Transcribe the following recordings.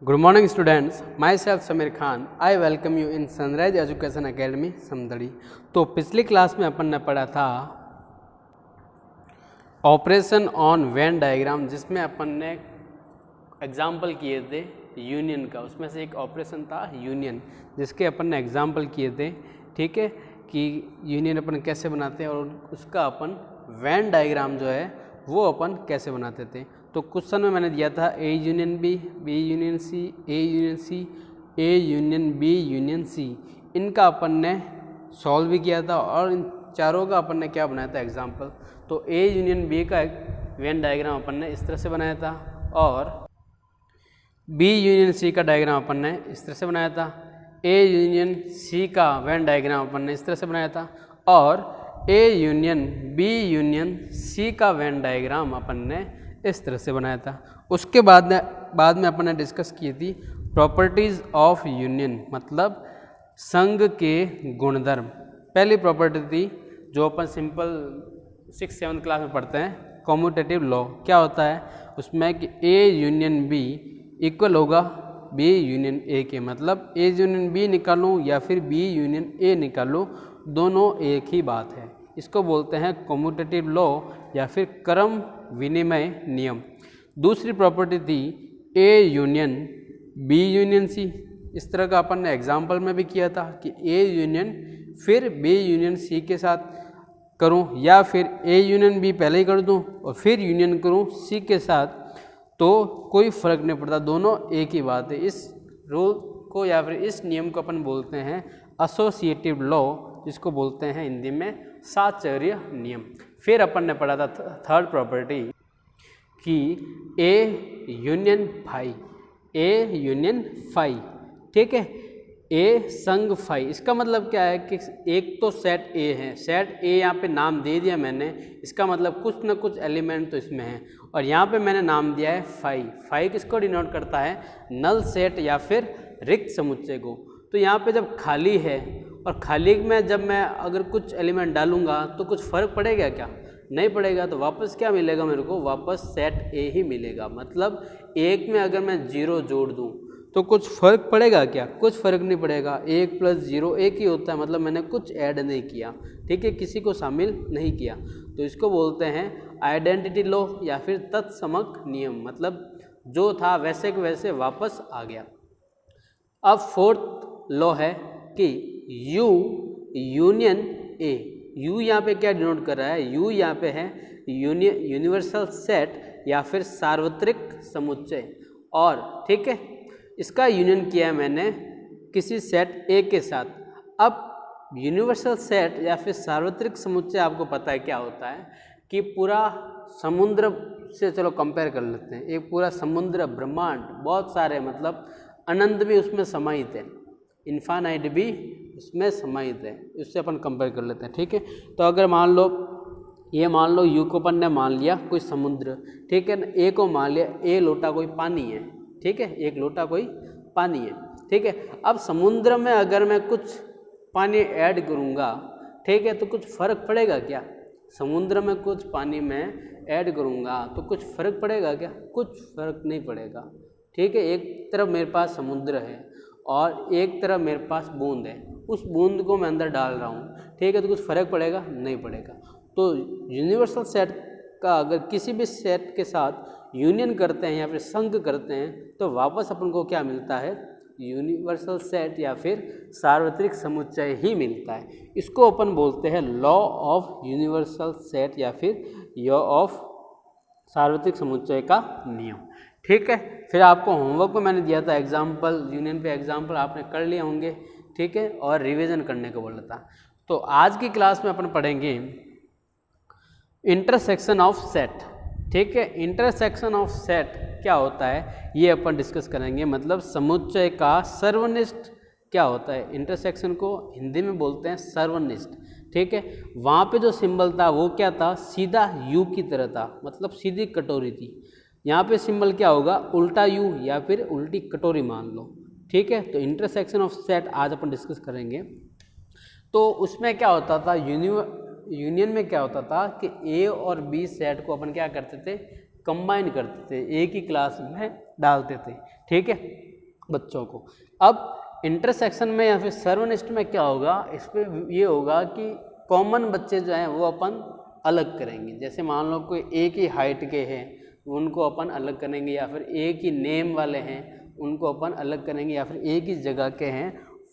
Good morning students, myself Samir Khan. I welcome you in Sunrise Education Academy Samdari. तो पिछली class में अपन ने पढ़ा था ऑपरेशन ऑन वेन डायग्राम, जिसमें अपन ने एग्जाम्पल किए थे यूनियन का। उसमें से एक ऑपरेशन था यूनियन, जिसके अपन ने एग्जाम्पल किए थे। ठीक है कि यूनियन अपन कैसे बनाते हैं और उसका अपन वेन डायग्राम जो है वो अपन कैसे बनाते थे। तो क्वेश्चन में मैंने दिया था A union B, B union C, A union C, A union B union C. इनका अपन ने सॉल्व भी किया था और इन चारों का अपन ने क्या बनाया था एग्जाम्पल। तो ए यूनियन बी का वेन डायग्राम अपन ने इस तरह से बनाया था और बी यूनियन सी का डायग्राम अपन ने इस तरह से बनाया था। ए यूनियन सी का वेन डायग्राम अपन ने इस तरह से बनाया था और A union B union C का वेन डायग्राम अपन ने इस तरह से बनाया था। उसके बाद में अपन ने डिस्कस की थी प्रॉपर्टीज़ ऑफ यूनियन, मतलब संघ के गुणधर्म। पहली प्रॉपर्टी थी जो अपन सिंपल 6-7 क्लास में पढ़ते हैं, कॉम्यूटेटिव लॉ। क्या होता है उसमें कि ए यूनियन बी इक्वल होगा बी यूनियन ए के, मतलब ए यूनियन बी निकालूँ या फिर बी यूनियन ए निकालूँ, दोनों एक ही बात है। इसको बोलते हैं कॉम्यूटेटिव लॉ या फिर क्रम विनिमय नियम। दूसरी प्रॉपर्टी थी A union B union C. इस तरह का अपन ने एग्जाम्पल में भी किया था कि ए यूनियन फिर बी यूनियन सी के साथ करूं या फिर ए यूनियन बी पहले ही कर दूं और फिर यूनियन करूं सी के साथ, तो कोई फ़र्क नहीं पड़ता, दोनों एक ही बात है। इस रूल को या फिर इस नियम को अपन बोलते हैं एसोसिएटिव लॉ, जिसको बोलते हैं हिंदी में साहचर्य नियम। फिर अपन ने पढ़ा था थर्ड प्रॉपर्टी कि A union phi, A union phi. ठीक है, ए संग फाई। इसका मतलब क्या है कि एक तो सेट ए है, सेट ए यहाँ पे नाम दे दिया मैंने, इसका मतलब कुछ ना कुछ एलिमेंट तो इसमें है, और यहाँ पे मैंने नाम दिया है फाई। फाई किसको डिनोट करता है? नल सेट या फिर रिक्त समुच्चय को। तो यहाँ पे जब खाली है और खाली में जब मैं अगर कुछ एलिमेंट डालूंगा तो कुछ फ़र्क पड़ेगा क्या? नहीं पड़ेगा। तो वापस क्या मिलेगा मेरे को? वापस सेट ए ही मिलेगा। मतलब एक में अगर मैं 0 जोड़ दूं तो कुछ फ़र्क पड़ेगा क्या? कुछ फ़र्क नहीं पड़ेगा। 1 + 0 1 ही होता है, मतलब मैंने कुछ ऐड नहीं किया। ठीक है, किसी को शामिल नहीं किया। तो इसको बोलते हैं आइडेंटिटी लॉ या फिर तत्समक नियम, मतलब जो था वैसे के वैसे वापस आ गया। अब फोर्थ लॉ है कि यू यूनियन ए। यू यहाँ पे क्या डिनोट कर रहा है? यू यहाँ पे है यूनिवर्सल सेट या फिर सार्वत्रिक समुच्चय। और ठीक है, इसका यूनियन किया है मैंने किसी सेट ए के साथ। अब यूनिवर्सल सेट या फिर सार्वत्रिक समुच्चय आपको पता है क्या होता है कि पूरा समुद्र से चलो कंपेयर कर लेते हैं। एक पूरा समुद्र, ब्रह्मांड, बहुत सारे, मतलब अनंत भी उसमें समाहित है, इन्फानाइट भी उसमें समाहित है। उससे अपन कंपेयर कर लेते हैं। ठीक है, तो अगर मान लो यू को अपन ने मान लिया कोई समुद्र, ठीक है, ए को मान लिया ए लोटा कोई पानी है। ठीक है, एक लोटा कोई पानी है। ठीक है, अब समुद्र में अगर मैं कुछ पानी ऐड करूँगा, ठीक है, तो कुछ फ़र्क पड़ेगा क्या? समुद्र में कुछ पानी में ऐड करूँगा तो कुछ फ़र्क पड़ेगा क्या? कुछ फ़र्क नहीं पड़ेगा। ठीक है, एक तरफ मेरे पास समुद्र है और एक तरफ मेरे पास बूंद है, उस बूंद को मैं अंदर डाल रहा हूँ। ठीक है, तो कुछ फ़र्क पड़ेगा? नहीं पड़ेगा। तो यूनिवर्सल सेट का अगर किसी भी सेट के साथ यूनियन करते हैं या फिर संघ करते हैं तो वापस अपन को क्या मिलता है? यूनिवर्सल सेट या फिर सार्वत्रिक समुच्चय ही मिलता है। इसको अपन बोलते हैं लॉ ऑफ यूनिवर्सल सेट या फिर लॉ ऑफ सार्वत्रिक समुच्चय का नियम। ठीक है, फिर आपको होमवर्क में मैंने दिया था एग्जाम्पल, यूनियन पे एग्जाम्पल आपने कर लिए होंगे। ठीक है, और रिवीजन करने को बोला था। तो आज की क्लास में अपन पढ़ेंगे इंटरसेक्शन ऑफ सेट। ठीक है, इंटरसेक्शन ऑफ सेट क्या होता है ये अपन डिस्कस करेंगे, मतलब समुच्चय का सर्वनिष्ठ क्या होता है। इंटरसेक्शन को हिंदी में बोलते हैं सर्वनिष्ठ। ठीक है, वहाँ पे जो सिंबल था वो क्या था? सीधा यू की तरह था, मतलब सीधी कटोरी थी। यहाँ पे सिंबल क्या होगा? उल्टा यू या फिर उल्टी कटोरी मान लो। ठीक है, तो इंटरसेक्शन ऑफ सेट आज अपन डिस्कस करेंगे। तो उसमें क्या होता था, यूनियन में क्या होता था कि ए और बी सेट को अपन क्या करते थे? कंबाइन करते थे, एक ही क्लास में डालते थे। ठीक है बच्चों को। अब इंटरसेक्शन में या फिर सर्वनिष्ठ में क्या होगा, इस पर ये होगा कि कॉमन बच्चे जो हैं वो अपन अलग करेंगे। जैसे मान लो कोई एक ही हाइट के हैं उनको अपन अलग करेंगे, या फिर एक ही नेम वाले हैं उनको अपन अलग करेंगे, या फिर एक ही जगह के हैं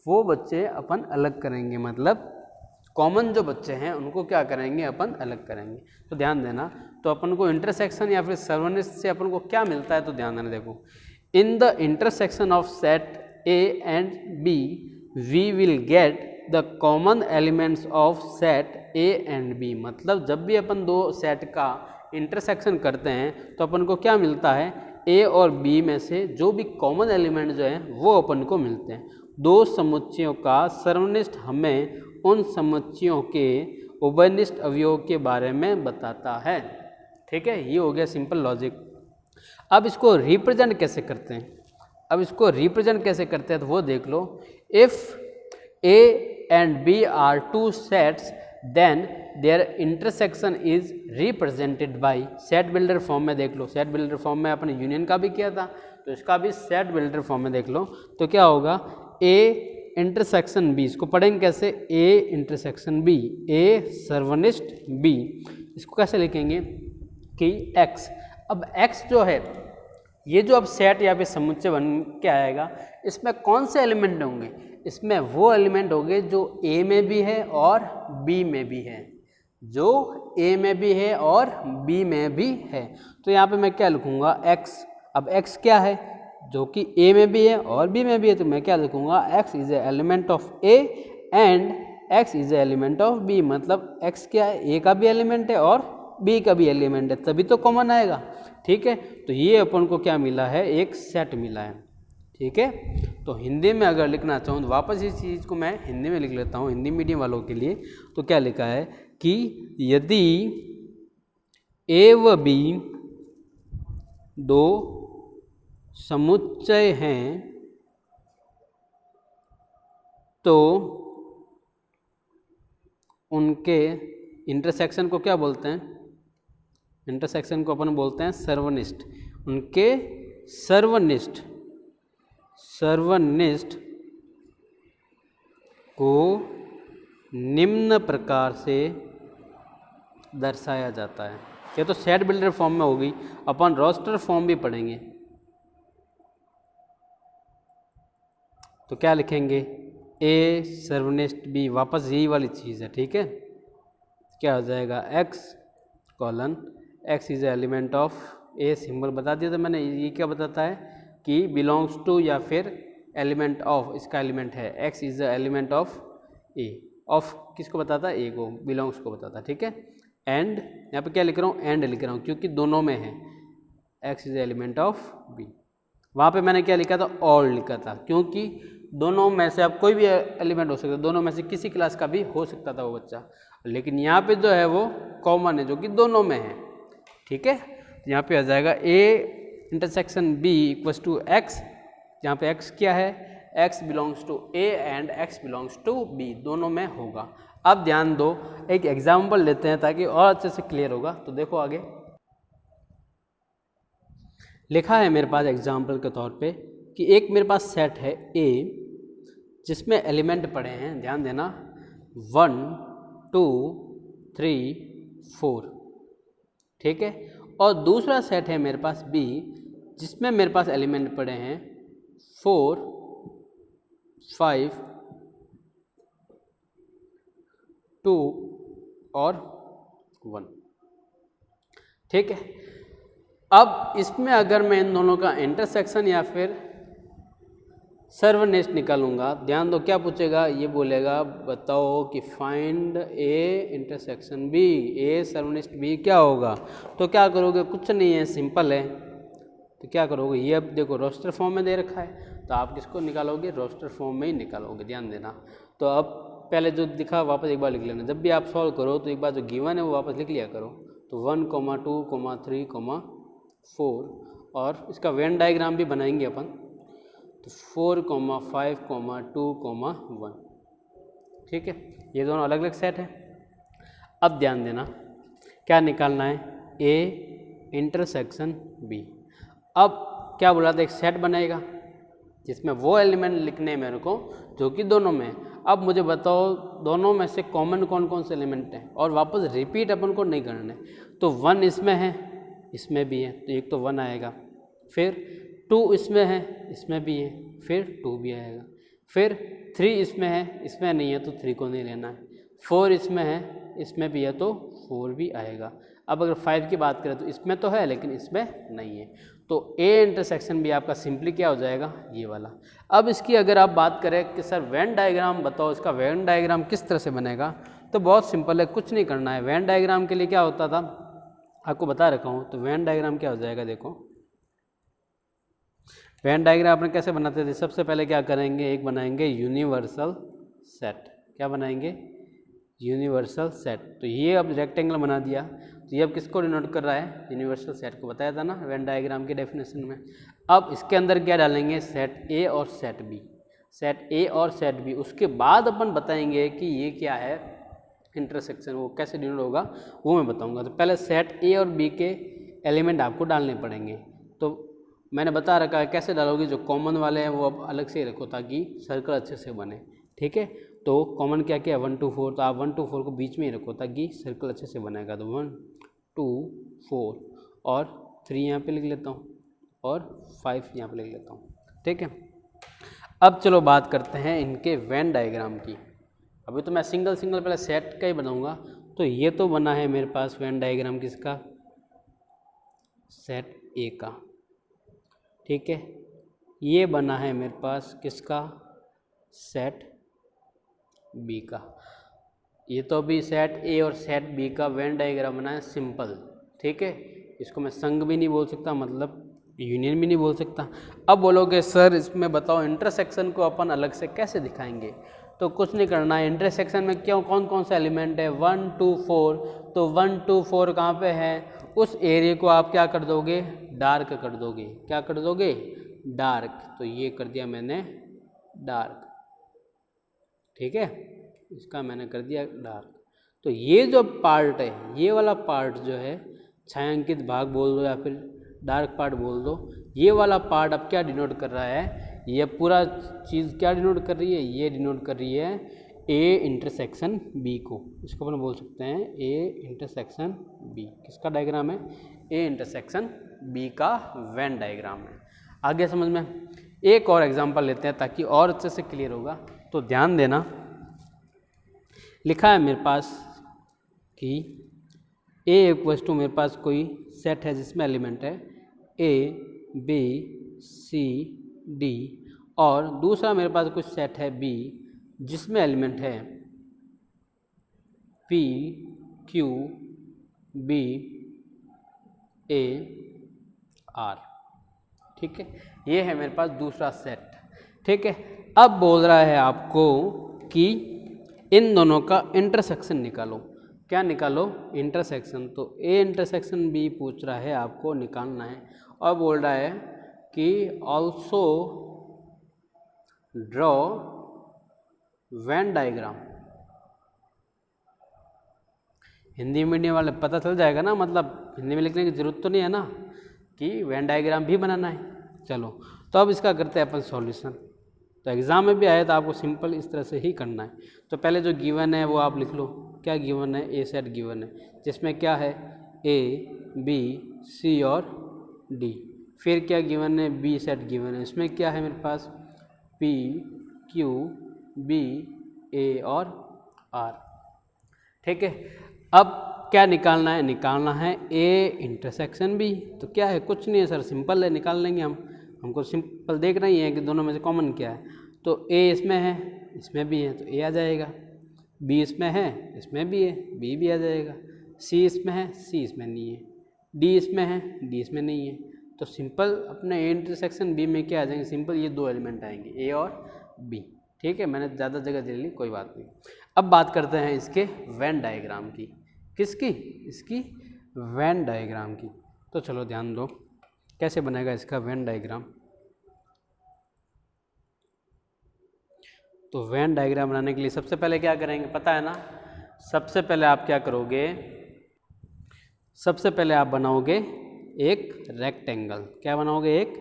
वो बच्चे अपन अलग करेंगे। मतलब कॉमन जो बच्चे हैं उनको क्या करेंगे, अपन अलग करेंगे। तो ध्यान देना, तो अपन को इंटरसेक्शन या फिर सर्वनिष्ठ से अपन को क्या मिलता है, तो ध्यान देना। देखो, in the intersection of set A and B we will get the common elements of set A and B। मतलब जब भी अपन दो सेट का इंटरसेक्शन करते हैं तो अपन को क्या मिलता है, A और B में से जो भी कॉमन एलिमेंट जो है वो अपन को मिलते हैं। दो समुच्चयों का सर्वनिष्ठ हमें उन समुच्चयों के उभयनिष्ठ अवयवों के बारे में बताता है। ठीक है, ये हो गया सिंपल लॉजिक। अब इसको रिप्रेजेंट कैसे करते हैं, तो वो देख लो। If A and B are two sets then their intersection is represented by set builder form में। देख लो, सेट बिल्डर फॉर्म में अपने यूनियन का भी किया था तो इसका भी सेट बिल्डर फॉर्म में देख लो। तो क्या होगा, A इंटरसेक्शन B, इसको पढ़ेंगे कैसे, A intersection B, A सर्वनिष्ठ B। इसको कैसे लिखेंगे कि X। अब X जो है ये जो अब सेट या फिर समुच्चय बन के आएगा, इसमें कौन से एलिमेंट होंगे, इसमें वो एलिमेंट होंगे जो A में भी है और B में भी है, जो A में भी है और B में भी है। तो यहाँ पे मैं क्या लिखूँगा, X। अब X क्या है, जो कि A में भी है और B में भी है, तो मैं क्या लिखूँगा, X is a element of A and X is a element of B। मतलब X क्या है, A का भी एलिमेंट है और B का भी एलिमेंट है, तभी तो कॉमन आएगा। ठीक है, तो ये अपन को क्या मिला है, एक सेट मिला है। ठीक है, तो हिंदी में अगर लिखना चाहूँ तो वापस इस चीज़ को मैं हिंदी में लिख लेता हूँ, हिंदी मीडियम वालों के लिए। तो क्या लिखा है कि यदि A व B दो समुच्चय हैं तो उनके इंटरसेक्शन को क्या बोलते हैं, इंटरसेक्शन को अपन बोलते हैं सर्वनिष्ठ। उनके सर्वनिष्ठ को निम्न प्रकार से दर्शाया जाता है। ये तो सेट बिल्डर फॉर्म में होगी, अपन रोस्टर फॉर्म भी पढ़ेंगे। तो क्या लिखेंगे, A सर्वनिष्ठ B, वापस यही वाली चीज़ है। ठीक है, क्या हो जाएगा, X colon X is element of A, symbol बता दिया था मैंने। ये क्या बताता है कि बिलोंग्स टू या फिर एलिमेंट ऑफ, इसका एलिमेंट है। X is the element of A, of किसको बताता है, A को, बिलोंग्स को बताता है। ठीक है, एंड यहाँ पे क्या लिख रहा हूँ, एंड लिख रहा हूँ क्योंकि दोनों में है। X is element of B। वहाँ पे मैंने क्या लिखा था, ऑल लिखा था, क्योंकि दोनों में से अब कोई भी एलिमेंट हो सकता है, दोनों में से किसी क्लास का भी हो सकता था वो बच्चा, लेकिन यहाँ पे जो है वो कॉमन है जो कि दोनों में है। ठीक है, यहाँ पे आ जाएगा A intersection B equals to X। यहाँ पे X क्या है, X belongs to A and X belongs to B, दोनों में होगा। अब ध्यान दो, एक एग्जाम्पल लेते हैं ताकि और अच्छे से क्लियर होगा। तो देखो आगे लिखा है मेरे पास एग्जाम्पल के तौर पे कि एक मेरे पास सेट है A जिसमें एलिमेंट पड़े हैं, ध्यान देना, 1 2 3 4। ठीक है, और दूसरा सेट है मेरे पास B जिसमें मेरे पास एलिमेंट पड़े हैं 4 5 2 और 1। ठीक है, अब इसमें अगर मैं इन दोनों का इंटरसेक्शन या फिर सर्वनिष्ठ निकालूंगा, ध्यान दो क्या पूछेगा, ये बोलेगा बताओ कि find A intersection B, A सर्वनिष्ठ B क्या होगा। तो क्या करोगे, कुछ नहीं है, सिंपल है। तो क्या करोगे, ये अब देखो रोस्टर फॉर्म में दे रखा है तो आप किसको निकालोगे, रोस्टर फॉर्म में ही निकालोगे, ध्यान देना। तो अब पहले जो दिखा वापस एक बार लिख लेना, जब भी आप सॉल्व करो तो एक बार जो गिवन है वो वापस लिख लिया करो। तो 1 2 3 4 और इसका वेन डायग्राम भी बनाएंगे अपन। तो 4 5 2 1। ठीक है, ये दोनों अलग अलग सेट है। अब ध्यान देना क्या निकालना है, A इंटरसेक्शन B। अब क्या बोला था, एक सेट बनेगा जिसमें वो एलिमेंट लिखने हैं मेरे को जो कि दोनों में है। अब मुझे बताओ दोनों में से कॉमन कौन कौन से एलिमेंट हैं, और वापस रिपीट अपन को नहीं करना है। तो 1 इसमें है, इसमें भी है, तो एक तो 1 आएगा, फिर 2 इसमें है, इसमें भी है, फिर 2 भी आएगा, फिर 3 इसमें है, इसमें नहीं है तो 3 को नहीं लेना है, 4 इसमें है, इसमें भी है तो 4 भी आएगा। अब अगर 5 की बात करें तो इसमें तो है लेकिन इसमें नहीं है, तो ए इंटरसेक्शन भी आपका सिंपली क्या हो जाएगा, ये वाला। अब इसकी अगर आप बात करें कि सर वेन डायग्राम बताओ, इसका वेन डायग्राम किस तरह से बनेगा, तो बहुत सिंपल है, कुछ नहीं करना है। वेन डायग्राम के लिए क्या होता था आपको बता रखा हूँ। तो वेन डायग्राम क्या हो जाएगा, देखो वेन डायग्राम अपने कैसे बनाते थे, सबसे पहले क्या करेंगे, एक बनाएंगे यूनिवर्सल सेट। क्या बनाएंगे, यूनिवर्सल सेट। तो ये अब रेक्टेंगल बना दिया, तो ये अब किसको डिनोट कर रहा है, यूनिवर्सल सेट को, बताया था ना वेन डायग्राम की डेफिनेशन में। अब इसके अंदर क्या डालेंगे, सेट ए और सेट बी, सेट ए और सेट बी। उसके बाद अपन बताएंगे कि ये क्या है इंटरसेक्शन, वो कैसे डिनोट होगा वो मैं बताऊंगा। तो पहले सेट ए और बी के एलिमेंट आपको डालने पड़ेंगे। तो मैंने बता रखा है कैसे डालोगे, जो कॉमन वाले हैं वो अब अलग से ही रखो ताकि सर्कल अच्छे से बने, ठीक है। तो कॉमन क्या क्या 1 2 4, तो आप 1 2 4 को बीच में ही रखो ताकि सर्कल अच्छे से बनेगा। तो 1 2 4 और 3 यहाँ पे लिख लेता हूँ और 5 यहाँ पे लिख लेता हूँ, ठीक है। अब चलो बात करते हैं इनके वेन डायग्राम की। अभी तो मैं सिंगल सिंगल पहले सेट का ही बनाऊंगा। तो ये तो बना है मेरे पास वेन डायग्राम किसका, सेट ए का, ठीक है। ये बना है मेरे पास किसका, सेट बी का। ये तो अभी सेट ए और सेट बी का वेन डायग्राम बना है सिंपल, ठीक है। इसको मैं संग भी नहीं बोल सकता, मतलब यूनियन भी नहीं बोल सकता। अब बोलोगे सर इसमें बताओ इंटरसेक्शन को अपन अलग से कैसे दिखाएंगे, तो कुछ नहीं करना है। इंटरसेक्शन में क्यों कौन कौन सा एलिमेंट है, 1 2 4, तो 1 2 4 कहाँ पे है, उस एरिया को आप क्या कर दोगे, डार्क कर दोगे। क्या कर दोगे, डार्क। तो ये कर दिया मैंने डार्क, ठीक है, इसका मैंने कर दिया डार्क। तो ये जो पार्ट है, ये वाला पार्ट जो है, छायांकित भाग बोल दो या फिर डार्क पार्ट बोल दो, ये वाला पार्ट अब क्या डिनोट कर रहा है, ये पूरा चीज़ क्या डिनोट कर रही है, ये डिनोट कर रही है ए इंटरसेक्शन बी को। इसको अपन बोल सकते हैं ए इंटरसेक्शन बी। किसका डायग्राम है, ए इंटरसेक्शन बी का वेन डायग्राम है। आगे समझ में। एक और एग्जांपल लेते हैं ताकि और अच्छे से क्लियर होगा। तो ध्यान देना, लिखा है मेरे पास कि ए इक्वल्स टू, मेरे पास कोई सेट है जिसमें एलिमेंट है ए बी सी डी, और दूसरा मेरे पास कुछ सेट है बी जिसमें एलिमेंट है P Q B A R, ठीक है। ये है मेरे पास दूसरा सेट, ठीक है। अब बोल रहा है आपको कि इन दोनों का इंटरसेक्शन निकालो। क्या निकालो, इंटरसेक्शन। तो ए इंटरसेक्शन बी पूछ रहा है आपको, निकालना है। और बोल रहा है कि also draw Venn diagram. Hindi medium वाले पता चल जाएगा ना, मतलब हिंदी में लिखने की जरूरत तो नहीं है ना कि वेन डायग्राम भी बनाना है। चलो तो अब इसका करते हैं अपन सॉल्यूशन। तो एग्ज़ाम में भी आया तो आपको सिंपल इस तरह से ही करना है। तो पहले जो गिवन है वो आप लिख लो। क्या गिवन है, ए सेट गिवन है जिसमें क्या है ए बी सी और डी। फिर क्या गिवन है, बी सेट गिवन है, इसमें क्या है मेरे पास पी क्यू बी ए और आर, ठीक है। अब क्या निकालना है, निकालना है ए इंटरसेक्शन बी। तो क्या है, कुछ नहीं है सर, सिंपल है, निकाल लेंगे हम। हमको सिंपल देखना ही है कि दोनों में से कॉमन क्या है। तो ए इसमें है, इसमें भी है, तो ए आ जाएगा। बी इसमें है, इसमें भी है, बी भी आ जाएगा। सी इसमें है, सी इसमें नहीं है। डी इसमें है, डी इसमें नहीं है। तो सिंपल अपने ए इंटरसेक्शन बी में क्या आ जाएंगे, सिंपल ये दो एलिमेंट आएंगे ए और बी, ठीक है। मैंने ज़्यादा जगह दे ली, कोई बात नहीं। अब बात करते हैं इसके वेन डायग्राम की। किसकी, इसकी वेन डायग्राम की। तो चलो ध्यान दो कैसे बनेगा इसका वेन डायग्राम। तो वेन डायग्राम बनाने के लिए सबसे पहले क्या करेंगे पता है ना, सबसे पहले आप क्या करोगे, सबसे पहले आप बनाओगे एक रेक्टेंगल। क्या बनाओगे, एक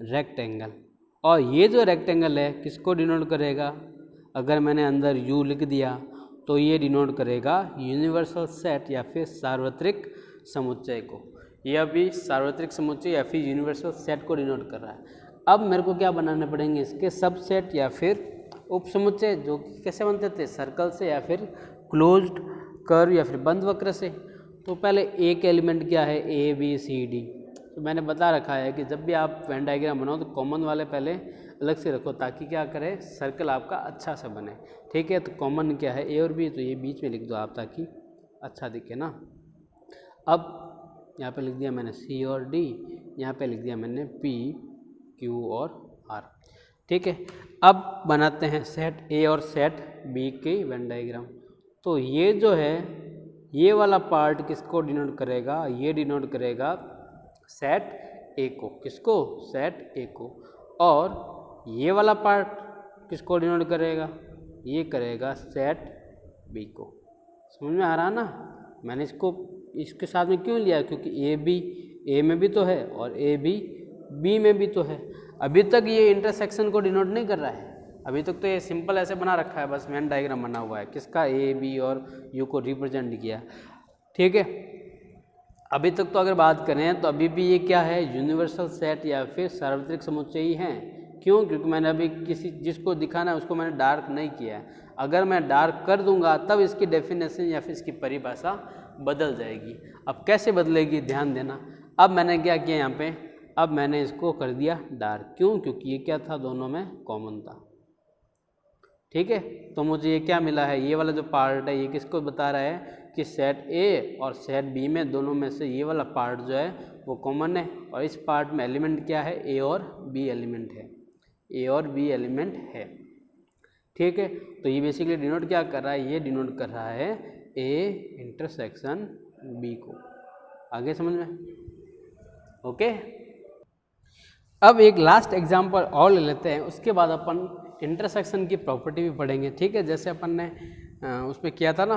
रेक्टेंगल। और ये जो रेक्टेंगल है किसको डिनोट करेगा? अगर मैंने अंदर यू लिख दिया तो ये डिनोट करेगा यूनिवर्सल सेट या फिर सार्वत्रिक समुच्चय को। यह भी सार्वत्रिक समुच्चय या फिर यूनिवर्सल सेट को डिनोट कर रहा है। अब मेरे को क्या बनाने पड़ेंगे? इसके सबसेट या फिर उप समुच्चय, जो कि कैसे बनते थे? सर्कल से या फिर क्लोज्ड कर्व या फिर बंद वक्र से। तो पहले एक एलिमेंट क्या है? A B C D. तो मैंने बता रखा है कि जब भी आप वेन डायग्राम बनाओ तो कॉमन वाले पहले अलग से रखो, ताकि क्या करे? सर्कल आपका अच्छा से बने। ठीक है, तो कॉमन क्या है? ए और बी, तो ये बीच में लिख दो आप ताकि अच्छा दिखे ना। अब यहाँ पे लिख दिया मैंने सी और डी, यहाँ पे लिख दिया मैंने पी क्यू और आर। ठीक है, अब बनाते हैं सेट ए और सेट बी की वेन डायग्राम। तो ये जो है ये वाला पार्ट किसको डिनोट करेगा? ये डिनोट करेगा सेट ए को। किसको? सेट ए को। और ये वाला पार्ट किसको डिनोट करेगा? ये करेगा सेट बी को। समझ में आ रहा ना? मैंने इसको इसके साथ में क्यों लिया? क्योंकि ए बी ए में भी तो है और ए बी बी में भी तो है। अभी तक ये इंटरसेक्शन को डिनोट नहीं कर रहा है, अभी तक तो ये सिंपल ऐसे बना रखा है, बस वेन डायग्राम बना हुआ है किसका? ए बी और यू को रिप्रेजेंट किया। ठीक है, अभी तक तो अगर बात करें तो अभी भी ये क्या है? यूनिवर्सल सेट या फिर सार्वत्रिक समुच्चय ही हैं। क्यों? क्योंकि मैंने अभी किसी जिसको दिखाना है उसको मैंने डार्क नहीं किया है। अगर मैं डार्क कर दूंगा तब इसकी डेफिनेशन या फिर इसकी परिभाषा बदल जाएगी। अब कैसे बदलेगी? ध्यान देना। अब मैंने क्या किया यहाँ पे? अब मैंने इसको कर दिया डार्क। क्यों? क्योंकि ये क्या था? दोनों में कॉमन था। ठीक है, तो मुझे ये क्या मिला है? ये वाला जो पार्ट है ये किसको बता रहा है? कि सेट ए और सेट बी में दोनों में से ये वाला पार्ट जो है वो कॉमन है। और इस पार्ट में एलिमेंट क्या है? ए और बी एलिमेंट है। ए और बी एलिमेंट है। ठीक है, तो ये बेसिकली डिनोट क्या कर रहा है? ये डिनोट कर रहा है ए इंटरसेक्शन बी को। आगे समझ में? ओके, अब एक लास्ट एग्जांपल और ले लेते हैं, उसके बाद अपन इंटरसेक्शन की प्रॉपर्टी भी पढ़ेंगे। ठीक है, जैसे अपन ने उसमें किया था ना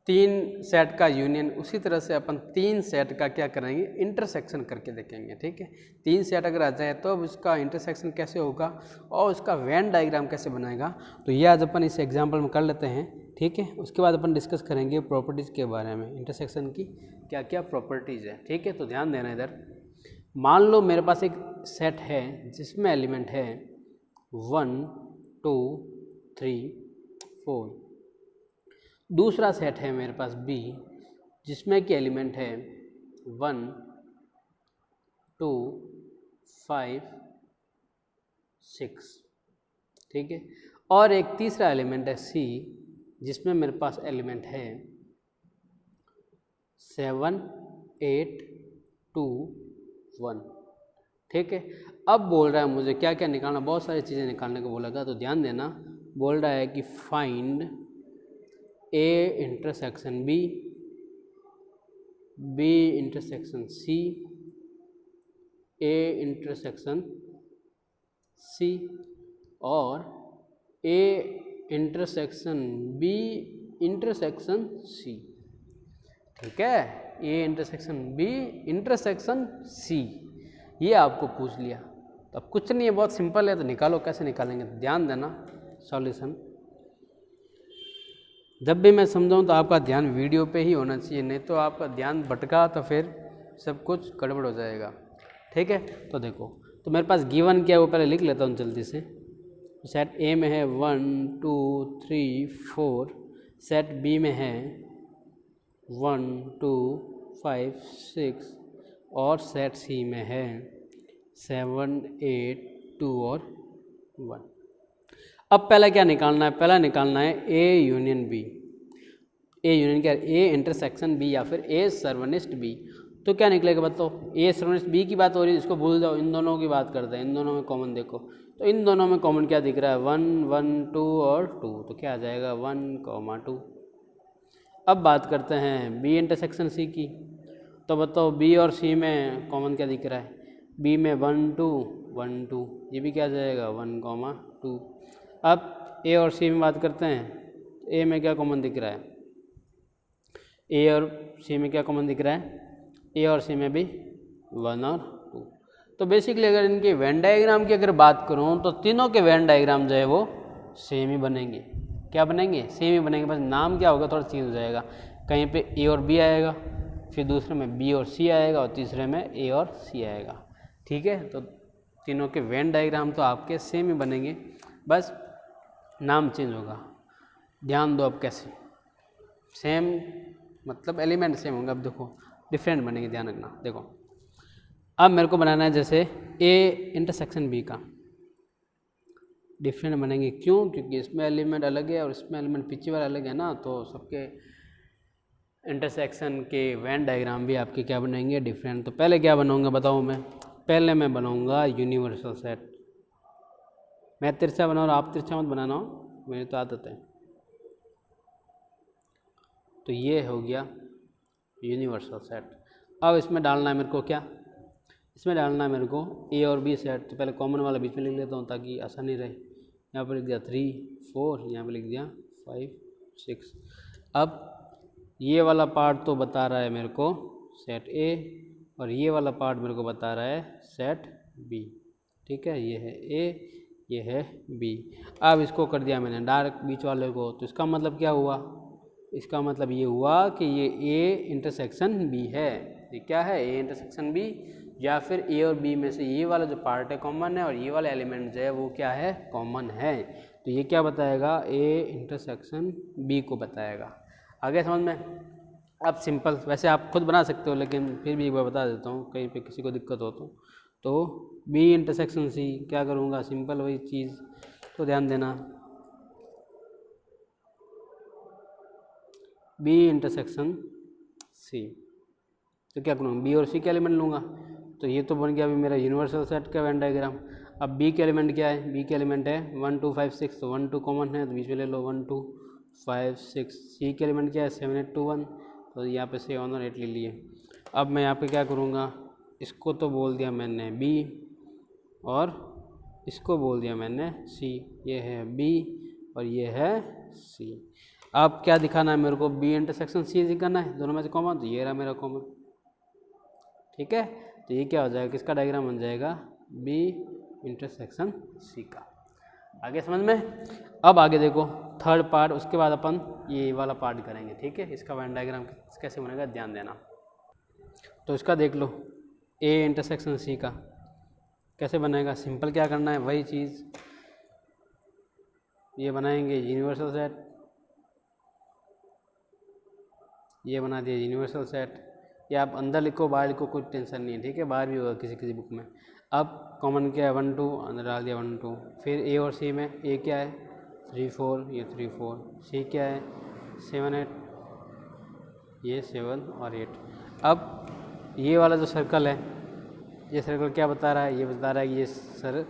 3 सेट का यूनियन, उसी तरह से अपन 3 सेट का क्या करेंगे? इंटरसेक्शन करके देखेंगे। ठीक है, 3 सेट अगर आ जाए तो अब उसका इंटरसेक्शन कैसे होगा और उसका वेन डायग्राम कैसे बनाएगा, तो ये आज अपन इस एग्जाम्पल में कर लेते हैं। ठीक है, उसके बाद अपन डिस्कस करेंगे प्रॉपर्टीज़ के बारे में, इंटरसेक्शन की क्या क्या प्रॉपर्टीज़ है। ठीक है, तो ध्यान देना इधर। मान लो मेरे पास एक सेट है जिसमें एलिमेंट है 1 2 3 4। दूसरा सेट है मेरे पास बी जिसमें कि एलिमेंट है 1 2 5 6। ठीक है, और एक तीसरा एलिमेंट है सी जिसमें मेरे पास एलिमेंट है 7 8 2 1। ठीक है, अब बोल रहा है मुझे क्या क्या निकालना, बहुत सारी चीज़ें निकालने को बोला था, तो ध्यान देना। बोल रहा है कि find A intersection B, B intersection C, A intersection C और A intersection B intersection C. ठीक है, A intersection B intersection C, ये आपको पूछ लिया। तो अब कुछ नहीं है, बहुत सिंपल है, तो निकालो। कैसे निकालेंगे? ध्यान देना। सॉल्यूशन जब भी मैं समझाऊँ तो आपका ध्यान वीडियो पे ही होना चाहिए, नहीं तो आपका ध्यान भटका तो फिर सब कुछ गड़बड़ हो जाएगा। ठीक है, तो देखो, तो मेरे पास गिवन क्या है वो पहले लिख लेता हूँ जल्दी से। सेट ए में है 1 2 3 4, सेट बी में है 1 2 5 6 और सेट सी में है 7 8 2 और 1। अब पहला क्या निकालना है? पहला निकालना है A union B. A union क्या है? ए इंटरसेक्शन बी या फिर ए सर्वनिष्ठ बी। तो क्या निकलेगा बताओ? ए सर्वनिष्ठ बी की बात हो रही है, इसको भूल जाओ, इन दोनों की बात करते हैं। इन दोनों में कॉमन देखो, तो इन दोनों में कॉमन क्या दिख रहा है? 1 1 2 और 2, तो क्या आ जाएगा? 1 2। अब बात करते हैं बी इंटरसेक्शन सी की, तो बताओ बी और सी में कॉमन क्या दिख रहा है? बी में 1 2 1 2, ये भी क्या आ जाएगा? 1 2। अब ए और सी में बात करते हैं, ए में क्या कॉमन दिख रहा है? ए और सी में क्या कॉमन दिख रहा है? ए और सी में भी 1 और 2। तो बेसिकली अगर इनके वेन डायग्राम की अगर बात करूँ तो तीनों के वेन डायग्राम जो है वो सेम ही बनेंगे। क्या बनेंगे? सेम ही बनेंगे, बस नाम क्या होगा थोड़ा चेंज हो जाएगा। कहीं पे ए और बी आएगा, फिर दूसरे में बी और सी आएगा, और तीसरे में ए और सी आएगा। ठीक है, तो तीनों के वेन डायग्राम तो आपके सेम ही बनेंगे, बस नाम चेंज होगा। ध्यान दो अब कैसे, सेम मतलब एलिमेंट सेम होंगे, अब देखो डिफरेंट बनेंगे, ध्यान रखना। देखो अब मेरे को बनाना है जैसे ए इंटरसेक्शन बी का, डिफरेंट बनेंगे। क्यों? क्योंकि इसमें एलिमेंट अलग है और इसमें एलिमेंट पीछे वाला अलग है ना, तो सबके इंटरसेक्शन के वेन डायग्राम भी आपके क्या बनेंगे? डिफरेंट। तो पहले क्या बनाऊंगा बताओ मैं? पहले मैं बनाऊंगा यूनिवर्सल सेट। मैं तिरछा बना रहा हूँ, आप तिरछा मत बनाना हो, मेरी तो आदत है। तो ये हो गया यूनिवर्सल सेट। अब इसमें डालना है मेरे को क्या? इसमें डालना है मेरे को ए और बी सेट। तो पहले कॉमन वाला बीच में लिख लेता हूँ ताकि आसानी रहे। यहाँ पर लिख दिया 3 4, यहाँ पर लिख दिया 5 6। अब ये वाला पार्ट तो बता रहा है मेरे को सेट ए, और ये वाला पार्ट मेरे को बता रहा है सेट बी। ठीक है, ये है ए, ये है बी। अब इसको कर दिया मैंने डार्क बीच वाले को, तो इसका मतलब क्या हुआ? इसका मतलब ये हुआ कि ये ए इंटरसेक्शन बी है। ये क्या है? ए इंटरसेक्शन बी, या फिर ए और बी में से ये वाला जो पार्ट है कॉमन है, और ये वाला एलिमेंट जो है वो क्या है? कॉमन है। तो ये क्या बताएगा? ए इंटरसेक्शन बी को बताएगा। आगे समझ में? अब सिंपल, वैसे आप खुद बना सकते हो, लेकिन फिर भी एक बार बता देता हूँ कहीं पे किसी को दिक्कत हो तो बी इंटरसेक्शन सी क्या करूँगा? सिंपल वही चीज़, तो ध्यान देना। बी इंटरसेक्शन सी, तो क्या करूँगा? बी और सी के एलिमेंट लूँगा। तो ये तो बन गया अभी मेरा यूनिवर्सल सेट का वेन डायग्राम। अब बी के एलिमेंट क्या है? बी के एलिमेंट है 1 2 5 6, तो 1 2 कॉमन है तो बीच में ले लो 1 2 5 6। सी के एलिमेंट क्या है? 7 8 2 1, तो यहाँ पे 7 और 8 ले लिए। अब मैं यहाँ पे क्या करूँगा? इसको तो बोल दिया मैंने बी, और इसको बोल दिया मैंने सी। ये है बी और ये है सी। अब क्या दिखाना है मेरे को? बी इंटरसेक्शन सी दिखाना है, दोनों में से कॉमन, तो ये रहा मेरा कॉमन। ठीक है, तो ये क्या हो जाएगा? किसका डायग्राम बन जाएगा? बी इंटरसेक्शन सी का। आगे समझ में? अब आगे देखो थर्ड पार्ट, उसके बाद अपन ये वाला पार्ट करेंगे। ठीक है, इसका वेन डायग्राम कैसे बनेगा ध्यान देना। तो इसका देख लो, ए इंटरसेक्शन सी का कैसे बनेगा? सिंपल क्या करना है? वही चीज़, ये बनाएंगे यूनिवर्सल सेट, ये बना दिया यूनिवर्सल सेट। ये आप अंदर लिखो बाहर लिखो कोई टेंशन नहीं है। ठीक है, बाहर भी होगा किसी किसी बुक में। अब कॉमन क्या है? 1 2, अंदर डाल दिया 1 2। फिर ए और सी में ए क्या है? 3 4, ये 3 4। सी क्या है? 7 8, ये 7 और 8। अब ये वाला जो सर्कल है, ये सर्कल क्या बता रहा है? ये बता रहा है कि ये सर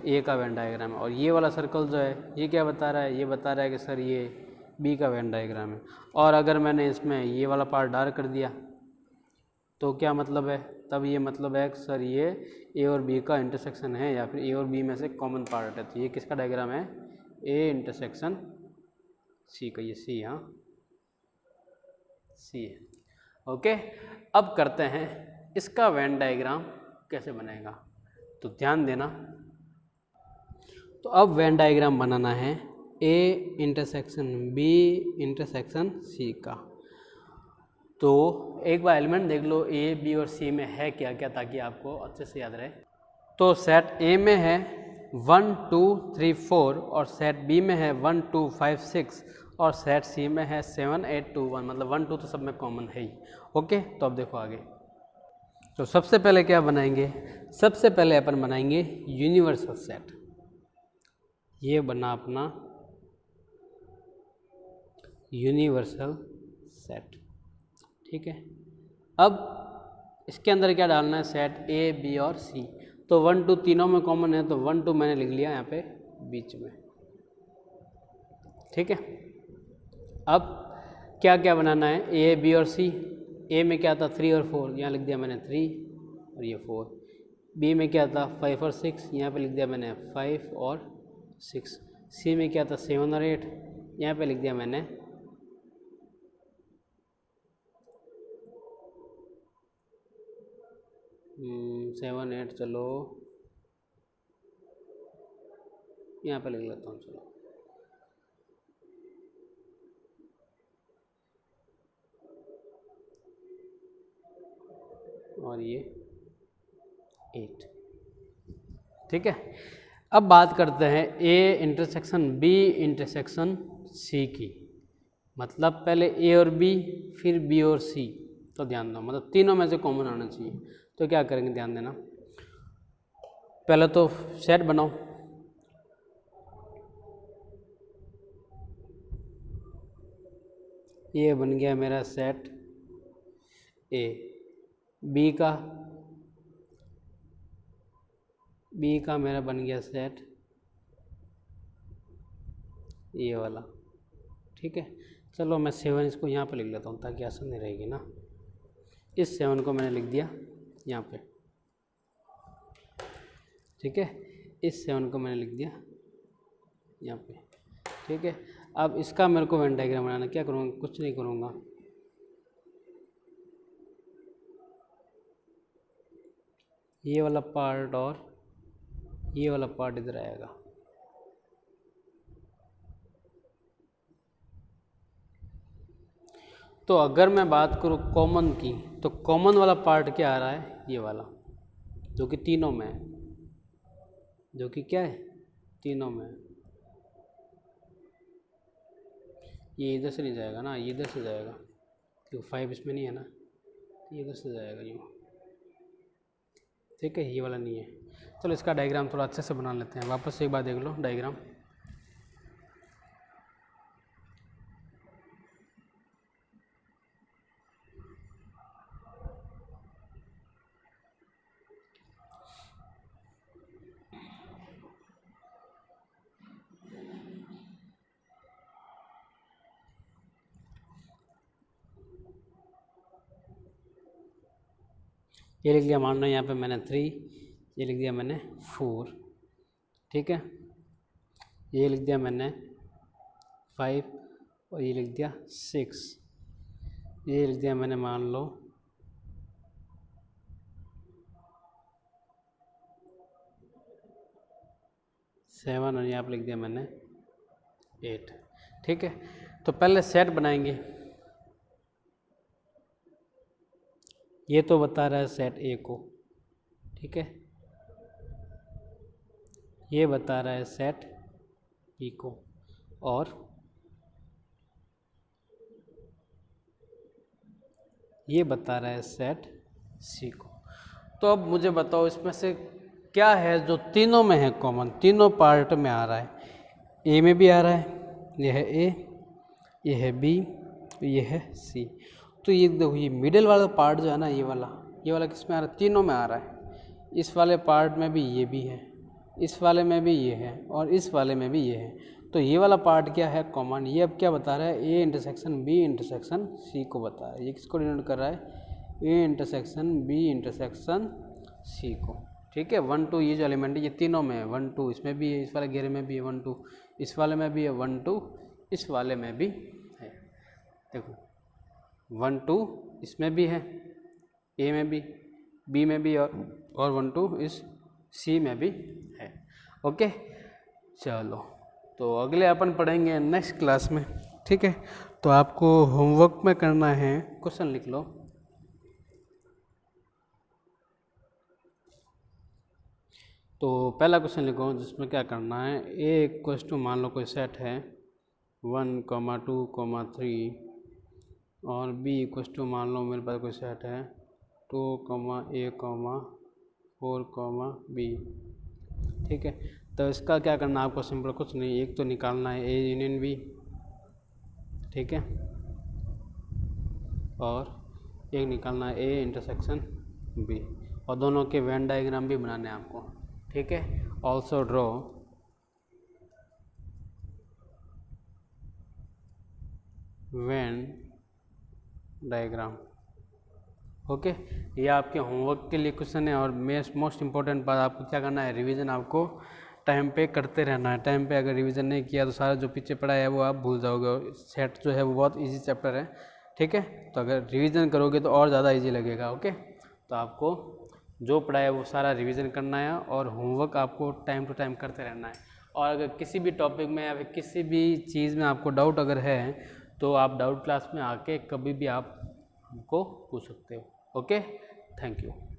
ए का वेन डायग्राम है। और ये वाला सर्कल जो है ये क्या बता रहा है? ये बता रहा है कि सर ये बी का वेन डायग्राम है। और अगर मैंने इसमें ये वाला पार्ट डार्क कर दिया तो क्या मतलब है? तब ये मतलब है कि सर ये ए और बी का इंटरसेक्शन है, या फिर ए और बी में से कॉमन पार्ट है। तो ये किसका डायग्राम है? ए इंटरसेक्शन सी का। ये सी, हाँ सी है। ओके, अब करते हैं इसका वेन डायग्राम कैसे बनेगा, तो ध्यान देना। तो अब वेन डायग्राम बनाना है A intersection B intersection C का। तो एक बार एलिमेंट देख लो ए बी और सी में है क्या क्या, ताकि आपको अच्छे से याद रहे। तो सेट ए में है 1 2 3 4, और सेट बी में है 1 2 5 6, और सेट सी में है 7 8 2 1, मतलब 1 2 तो सब में कॉमन है ही। ओके, तो अब देखो आगे। तो सबसे पहले क्या बनाएंगे? सबसे पहले अपन बनाएंगे यूनिवर्सल सेट। ये बना अपना यूनिवर्सल सेट। ठीक है, अब इसके अंदर क्या डालना है? सेट ए बी और सी। तो 1 2 तीनों में कॉमन है, तो 1 2 मैंने लिख लिया यहाँ पे बीच में। ठीक है, अब क्या क्या बनाना है? ए बी और सी। ए में क्या था? 3 और 4, यहाँ लिख दिया मैंने 3 और ये 4। बी में क्या था? 5 और 6, यहाँ पे लिख दिया मैंने 5 और 6। सी में क्या था? 7 और 8, यहाँ पे लिख दिया मैंने 7 8 चलो यहाँ पे लिख लेता हूँ, चलो और ये 8। ठीक है, अब बात करते हैं A intersection B intersection C की। मतलब पहले A और B फिर B और C, तो ध्यान दो, मतलब तीनों में से कॉमन आना चाहिए। तो क्या करेंगे, ध्यान देना, पहले तो सेट बनाओ। ये बन गया मेरा सेट A। B का मेरा बन गया सेट ये वाला। ठीक है, चलो मैं 7 इसको यहाँ पे लिख लेता हूँ ताकि आसानी रहेगी ना। इस 7 को मैंने लिख दिया यहाँ पे। ठीक है, इस 7 को मैंने लिख दिया यहाँ पे। ठीक है, अब इसका मेरे को वेन डायग्राम बनाना, क्या करूँगा, कुछ नहीं करूँगा, ये वाला पार्ट और ये वाला पार्ट इधर आएगा। तो अगर मैं बात करूँ कॉमन की, तो कॉमन वाला पार्ट क्या आ रहा है, ये वाला, जो कि तीनों में है, जो कि क्या है, तीनों में है। ये इधर से नहीं जाएगा ना, ये इधर से जाएगा, क्योंकि 5 इसमें नहीं है ना, ये इधर से जाएगा यूँ। ठीक है, ये वाला नहीं है। चलो इसका डायग्राम थोड़ा अच्छे से बना लेते हैं, वापस से एक बार देख लो डायग्राम। ये लिख दिया, मान लो यहाँ पे मैंने 3, ये लिख दिया मैंने 4। ठीक है, ये लिख दिया मैंने 5 और ये लिख दिया 6। ये लिख दिया मैंने, मान लो 7 और यहाँ पे लिख दिया मैंने 8। ठीक है, तो पहले सेट बनाएंगे। ये तो बता रहा है सेट A को, ठीक है, ये बता रहा है सेट B को, और ये बता रहा है सेट C को। तो अब मुझे बताओ इसमें से क्या है जो तीनों में है कॉमन, तीनों पार्ट में आ रहा है। A में भी आ रहा है, यह है A, यह है B, यह है C। तो ये देखो, ये मिडिल वाला पार्ट जो है ना, ये वाला किस में आ रहा है, तीनों में आ रहा है। इस वाले पार्ट में भी ये भी है, इस वाले में भी ये है, और इस वाले में भी ये है। तो ये वाला पार्ट क्या है, कॉमन। ये अब क्या बता रहा है, A intersection B intersection C को बता रहा है। ये किसको डिनोट कर रहा है, A intersection B intersection C को। ठीक है, 1 2 ये जो एलिमेंट है ये तीनों में है, 1 2 इसमें भी है, इस वाले घेरे में भी है 1 2, इस वाले में भी है 1 2, इस वाले में भी है। देखो 1 2 इसमें भी है, A में भी, B में भी, और 1 2 इस C में भी है। ओके, चलो तो अगले अपन पढ़ेंगे नेक्स्ट क्लास में। ठीक है, तो आपको होमवर्क में करना है, क्वेश्चन लिख लो। तो पहला क्वेश्चन लिखो जिसमें क्या करना है, A इक्वल्स टू, मान लो कोई सेट है 1 2 3, और B इक्वल्स टू, मान लो मेरे पास कोई सेट है 2 A 4 B। ठीक है, तो इसका क्या करना है आपको, सिंपल कुछ नहीं, एक तो निकालना है A यूनियन B। ठीक है, और एक निकालना है A इंटरसेक्शन B, और दोनों के वेन डायग्राम भी बनाने हैं आपको। ठीक है, also draw Venn diagram. Okay, ये आपके होमवर्क के लिए क्वेश्चन है, और मोस्ट इम्पोर्टेंट बात आपको क्या करना है, रिवीजन आपको टाइम पे करते रहना है। टाइम पे अगर रिवीजन नहीं किया तो सारा जो पीछे पढ़ा है वो आप भूल जाओगे, और सेट जो है वो बहुत इजी चैप्टर है। ठीक है, तो अगर रिवीजन करोगे तो और ज़्यादा इजी लगेगा। ओके, तो आपको जो पढ़ा है वो सारा रिवीजन करना है और होमवर्क आपको टाइम टू टाइम करते रहना है। और अगर किसी भी टॉपिक में या फिर किसी भी चीज़ में आपको डाउट अगर है तो आप डाउट क्लास में आके कभी भी आप हमको पूछ सकते हो। Okay, thank you.